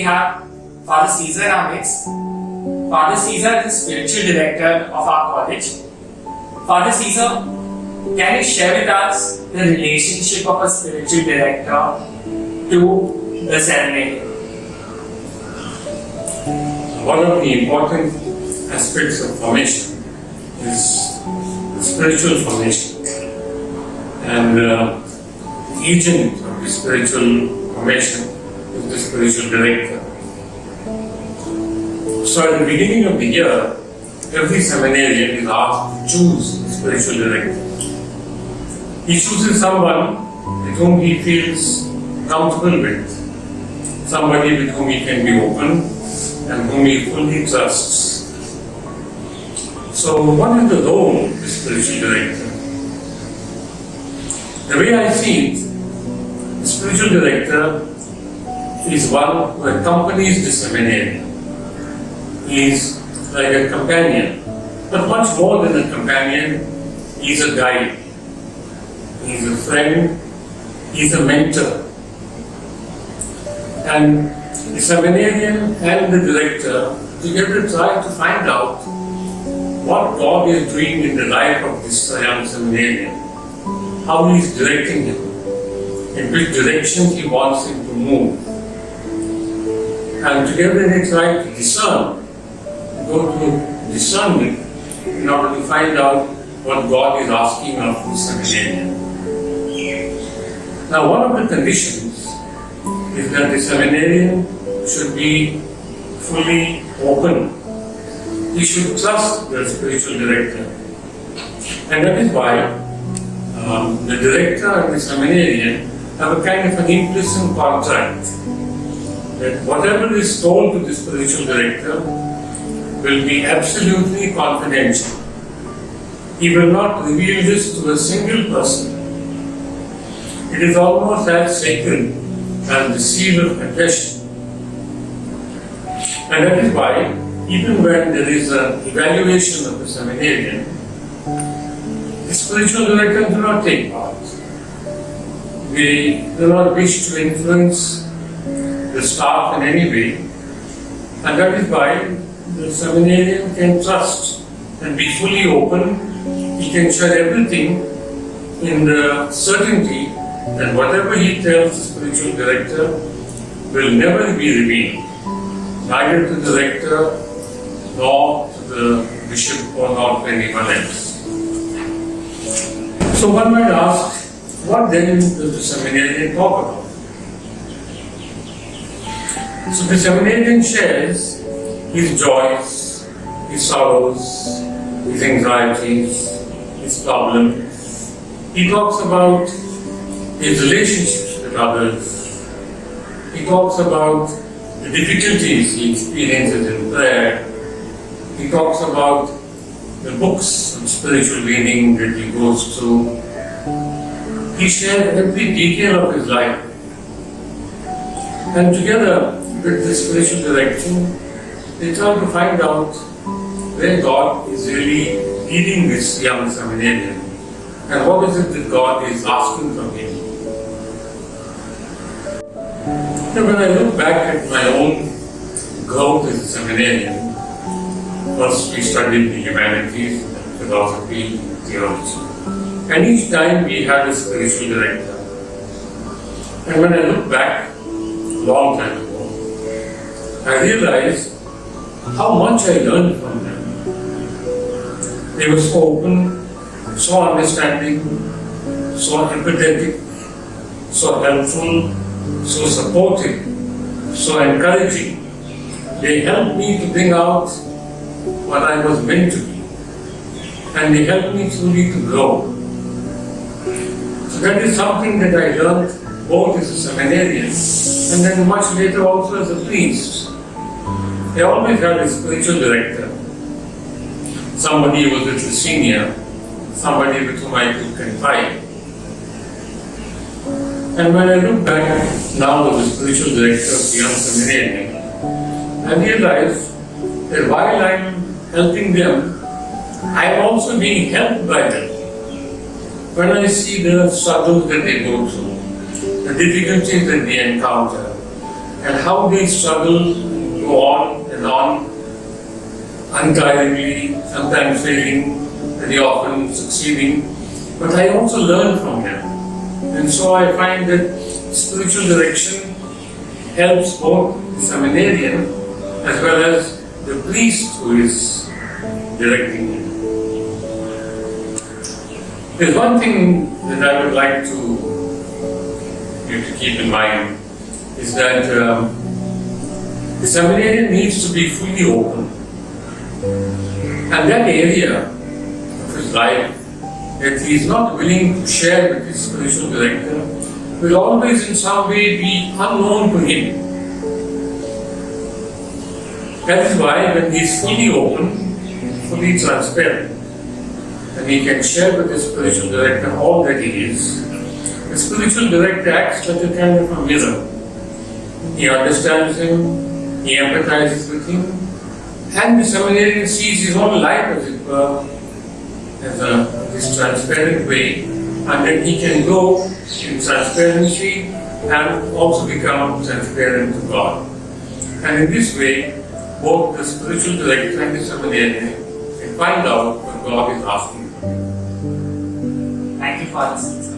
have Father Caesar in our midst. Father Caesar is the spiritual director of our college. Father Caesar, can you share with us the relationship of a spiritual director to the seminary? One of the important aspects of formation is the spiritual formation. And the agent of the spiritual formation is the spiritual director. So at the beginning of the year, every seminarian is asked to choose a spiritual director. He chooses someone with whom he feels comfortable with, somebody with whom he can be open and whom he fully trusts. So what is the role of the spiritual director? The way I see it, the spiritual director is one who accompanies the seminarian. He is like a companion, but much more than a companion. He is a guide, he is a friend, he is a mentor. And the seminarian and the director together try to find out what God is doing in the life of this young seminarian, how He is directing him, in which direction He wants him to move. And together they try to discern, go to discernment in order to find out what God is asking of the seminarian. Now, one of the conditions is that the seminarian should be fully open. He should trust the spiritual director. And that is why the director and the seminarian have a kind of an implicit contract that whatever is told to the spiritual director will be absolutely confidential. He will not reveal this to a single person. It is almost as sacred as the seal of confession. And that is why, even when there is an evaluation of the seminarian, the spiritual director do not take part. We do not wish to influence the staff in any way, and that is why the seminarian can trust and be fully open. He can share everything in the certainty that whatever he tells the spiritual director will never be revealed, neither to the rector nor to the bishop or not to anyone else. So one might ask, what then does the seminarian talk about? So the seminarian shares his joys, his sorrows, his anxieties, his problems. He talks about his relationships with others. He talks about the difficulties he experiences in prayer. He talks about the books of spiritual reading that he goes through. He shares every detail of his life. And together with the spiritual direction, they try to find out where God is really leading this young seminarian and what is it that God is asking from him. Now, when I look back at my own growth as a seminarian, first we studied the humanities, philosophy, theology, and each time we had a spiritual director. And when I look back, long time ago, I realized how much I learned from them. They were so open, so understanding, so empathetic, so helpful, so supportive, so encouraging. They helped me to bring out what I was meant to be, and they helped me truly to grow. So that is something that I learned both as a seminarian and then much later also as a priest. I always had a spiritual director, somebody who was a little senior, somebody with whom I could confide. And when I look back now as a spiritual director of the young seminarian, I realized that while I'm helping them, I'm also being helped by them. When I see the struggles that they go through, the difficulties that they encounter, and how they struggle, go on and on, untiringly, sometimes failing, very often succeeding. But I also learn from him. And so I find that spiritual direction helps both the seminarian as well as the priest who is directing him. There's one thing that I would like you to keep in mind is that the seminarian needs to be fully open. And that area of his life that he is not willing to share with his spiritual director will always in some way be unknown to him. That is why when he is fully open, fully transparent, and he can share with his spiritual director all that he is, the spiritual director acts like a kind of a mirror. He understands him, he empathizes with him, and the seminarian sees his own life, as it were, as this transparent way, and then he can grow in transparency and also become transparent to God. And in this way, both the spiritual director and the seminarian can find out what God is asking. Thank you, Father Caesar.